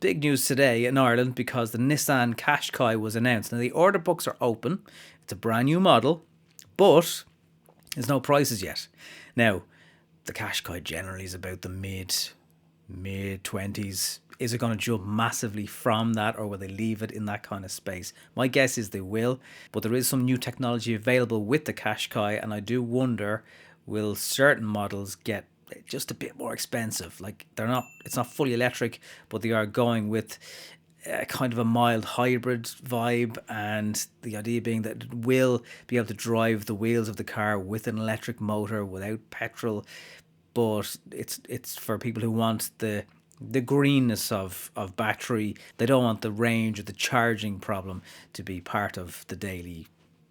Big news today in Ireland because the Nissan Qashqai was announced. Now, the order books are open. It's a brand new model, but there's no prices yet. Now, the Qashqai generally is about the mid 20s. Is it going to jump massively from that, or will they leave it in that kind of space? My guess is they will, but there is some new technology available with the Qashqai, and I do wonder, will certain models get just a bit more expensive? Like, it's not fully electric, but they are going with kind of a mild hybrid vibe, and the idea being that it will be able to drive the wheels of the car with an electric motor without petrol, but it's for people who want the greenness of battery. They don't want the range or the charging problem to be part of the daily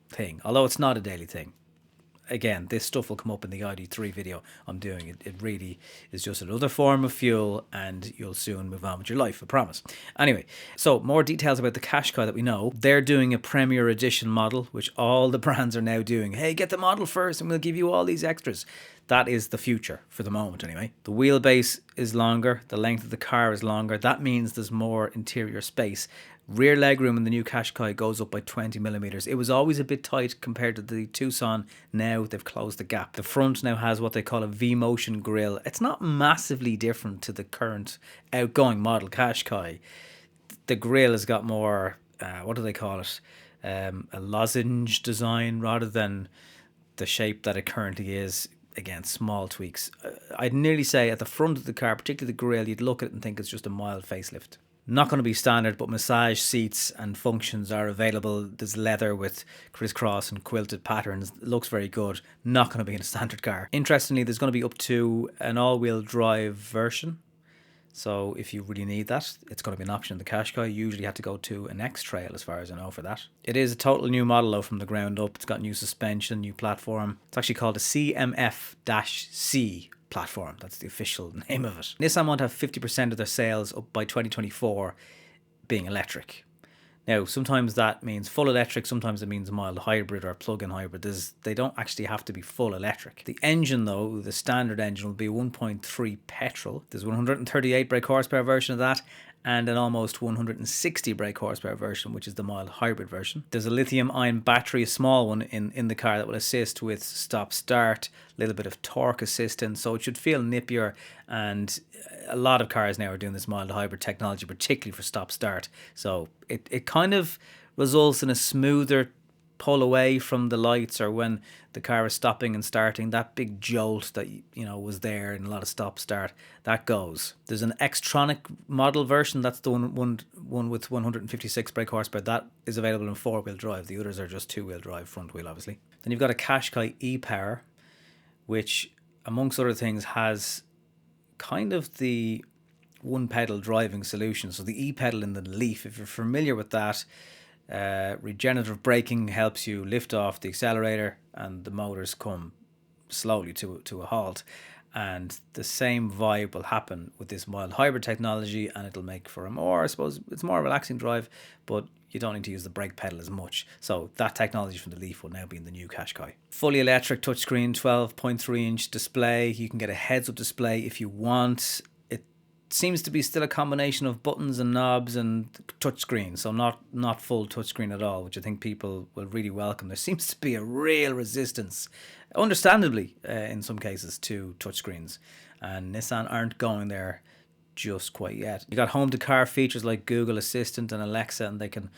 thing, although it's not a daily thing. Again, this stuff will come up in the ID3 video I'm doing. It really is just another form of fuel, and you'll soon move on with your life, I promise. Anyway, so more details about the Qashqai that we know. They're doing a Premier Edition model, which all the brands are now doing. Hey, get the model first and we'll give you all these extras. That is the future for the moment anyway. The wheelbase is longer, the length of the car is longer. That means there's more interior space. Rear legroom in the new Qashqai goes up by 20 millimeters. It was always a bit tight compared to the Tucson. Now they've closed the gap. The front now has what they call a V-motion grille. It's not massively different to the current outgoing model Qashqai. The grille has got more, what do they call it? A lozenge design rather than the shape that it currently is. Again, small tweaks. I'd nearly say at the front of the car, particularly the grille, you'd look at it and think it's just a mild facelift. Not going to be standard, but massage seats and functions are available. There's leather with crisscross and quilted patterns. It looks very good. Not going to be in a standard car. Interestingly, there's going to be up to an all-wheel drive version. So if you really need that, it's going to be an option in the Qashqai. You usually have to go to an X-Trail as far as I know for that. It is a total new model though from the ground up. It's got new suspension, new platform. It's actually called a CMF-C platform. That's the official name of it. Nissan want to have 50% of their sales up by 2024 being electric. Now, sometimes that means full electric, sometimes it means mild hybrid or plug-in hybrid. They don't actually have to be full electric. The engine, though, the standard engine will be 1.3 petrol. There's 138 brake horsepower version of that, and an almost 160 brake horsepower version, which is the mild hybrid version. There's a lithium-ion battery, a small one, in the car that will assist with stop-start, a little bit of torque assistance, so it should feel nippier. And a lot of cars now are doing this mild hybrid technology, particularly for stop-start. So it kind of results in a smoother pull away from the lights, or when the car is stopping and starting, that big jolt that was there in a lot of stop start, that goes. There's an Xtronic model version, that's the one with 156 brake horsepower. That is available in 4-wheel drive. The others are just 2-wheel drive, front wheel obviously. Then you've got a Qashqai e-Power, which amongst other things has kind of the one pedal driving solution. So the e-pedal in the Leaf, if you're familiar with that, regenerative braking helps you lift off the accelerator and the motors come slowly to a halt. And the same vibe will happen with this mild hybrid technology, and it'll make for a more, I suppose, it's more relaxing drive, but you don't need to use the brake pedal as much. So that technology from the Leaf will now be in the new Qashqai. Fully electric touchscreen, 12.3 inch display. You can get a heads-up display if you want. Seems to be still a combination of buttons and knobs and touchscreen, so not full touchscreen at all, which I think people will really welcome. There seems to be a real resistance, understandably, in some cases, to touchscreens, and Nissan aren't going there just quite yet. You got home to car features like Google Assistant and Alexa, and they can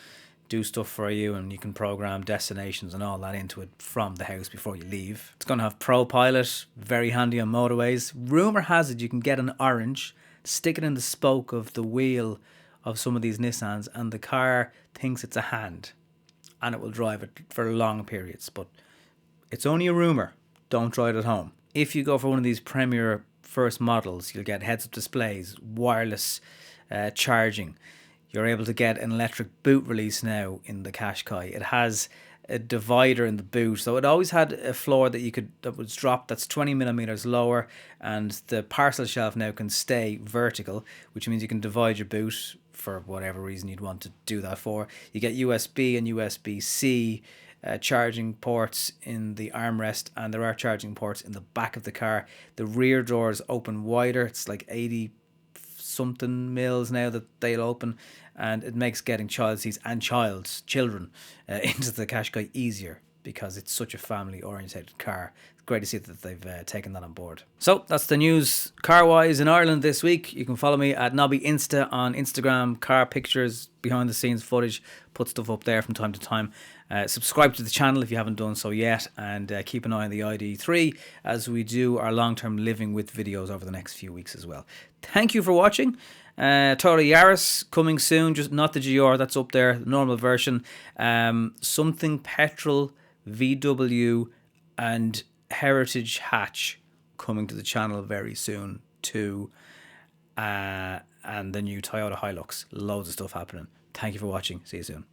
do stuff for you, and you can program destinations and all that into it from the house before you leave. It's going to have Pro Pilot, very handy on motorways. Rumour has it you can get an orange, stick it in the spoke of the wheel of some of these Nissans, and the car thinks it's a hand and it will drive it for long periods. But it's only a rumour. Don't try it at home. If you go for one of these Premier first models, you'll get heads-up displays, wireless charging. You're able to get an electric boot release now in the Qashqai. It has a divider in the boot, so it always had a floor that was dropped that's 20 millimeters lower, and the parcel shelf now can stay vertical, which means you can divide your boot for whatever reason you'd want to do that for. You get USB and USB-C charging ports in the armrest, and there are charging ports in the back of the car. The rear doors open wider. It's like 80 something mils now that they'll open, and it makes getting child seats and children into the Qashqai easier because it's such a family orientated car. It's great to see that they've taken that on board. So that's the news car wise in Ireland this week. You can follow me at Nobby Insta on Instagram, car pictures, behind the scenes footage, put stuff up there from time to time. Subscribe to the channel if you haven't done so yet, and keep an eye on the ID3 as we do our long-term living with videos over the next few weeks as well. Thank you for watching. Toyota Yaris coming soon, just not the GR, that's up there, the normal version. Something petrol, VW and Heritage hatch coming to the channel very soon too. And the new Toyota Hilux. Loads of stuff happening. Thank you for watching. See you soon.